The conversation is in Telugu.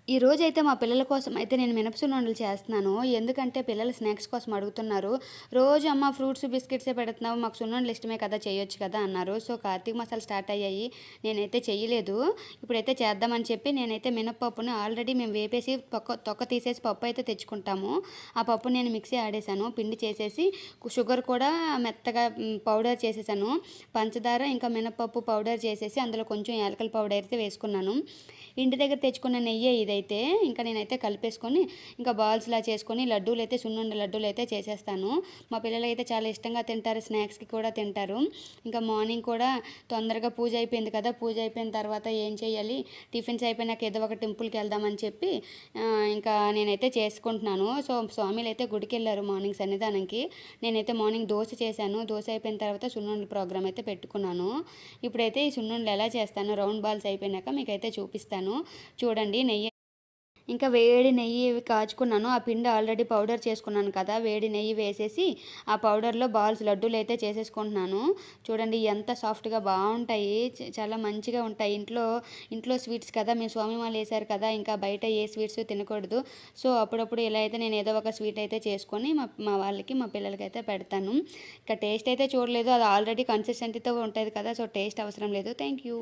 ఈ రోజైతే మా పిల్లల కోసం అయితే నేను మినపసున్నుండలు చేస్తున్నాను. ఎందుకంటే పిల్లలు స్నాక్స్ కోసం అడుగుతున్నారు. రోజు అమ్మ ఫ్రూట్స్, బిస్కిట్సే పెడుతున్నావు. మాకు సున్నుండలు ఇష్టమే కదా! చేయొచ్చు కదా! అన్నారు. సో, కార్తీక మాసాలు స్టార్ట్ అయ్యాయి. నేనైతే చెయ్యలేదు. ఇప్పుడైతే చేద్దామని చెప్పి నేనైతే మినపప్పుని ఆల్రెడీ మేము వేపేసి తొక్క తీసేసి పప్పు అయితే తెచ్చుకుంటాము. ఆ పప్పుని నేను మిక్సీ ఆడేశాను. పిండి చేసేసి షుగర్ కూడా మెత్తగా పౌడర్ చేసేసాను. పంచదార ఇంకా మినపప్పు పౌడర్ చేసేసి అందులో కొంచెం యాలకుల పౌడర్ అయితే వేసుకున్నాను. ఇంటి దగ్గర తెచ్చుకున్న నెయ్యే ఇదైతే. ఇంకా నేనైతే కలిపేసుకొని ఇంకా బాల్స్‌లా చేసుకొని లడ్డూలైతే సున్నుండ లడ్డూలైతే చేసేస్తాను. మా పిల్లలైతే చాలా ఇష్టంగా తింటారు. స్నాక్స్‌కి కూడా తింటారు. ఇంకా మార్నింగ్ కూడా తొందరగా పూజ అయిపోయింది కదా! పూజ అయిపోయిన తర్వాత ఏం చేయాలి, టిఫిన్స్ అయిపోయినాక ఏదో ఒక టెంపుల్‌కెళ్దామని చెప్పి ఇంకా నేనైతే చేసుకుంటున్నాను. సో, స్వామిలైతే గుడికెళ్లారు మార్నింగ్ సన్నిధానంకి. నేనైతే మార్నింగ్ దోస చేశాను. దోస అయిపోయిన తర్వాత సున్నుండల ప్రోగ్రామ్ అయితే పెట్టుకున్నాను. ఇప్పుడైతే ఈ సున్నుండలు ఎలా చేస్తానో రౌండ్ బాల్స్ అయిపోయినాక మీకైతే చూపిస్తాను. చూడండి నెయ్యి ఇంకా వేడి నెయ్యి కాచుకున్నాను. ఆ పిండి ఆల్రెడీ పౌడర్ చేసుకున్నాను కదా! వేడి నెయ్యి వేసేసి ఆ పౌడర్‌లో బాల్స్ లడ్డూలైతే చేసేసుకుంటున్నాను. చూడండి ఎంత సాఫ్ట్‌గా బావుంటాయి. చాలా మంచిగా ఉంటాయి. ఇంట్లో స్వీట్స్ కదా! మేము స్వామిమాలేశారు కదా! ఇంకా బయట ఏ స్వీట్స్ తినకూడదు. సో, అప్పుడప్పుడు ఇలా అయితే నేను ఏదో ఒక స్వీట్ అయితే చేసుకొని మా మా వాళ్ళకి, మా పిల్లలకైతే పెడతాను. ఇంకా టేస్ట్ అయితే చూడలేదు. అది ఆల్రెడీ కన్సిస్టెన్సీతో ఉంటది కదా! సో, టేస్ట్ అవసరం లేదు. Thank you.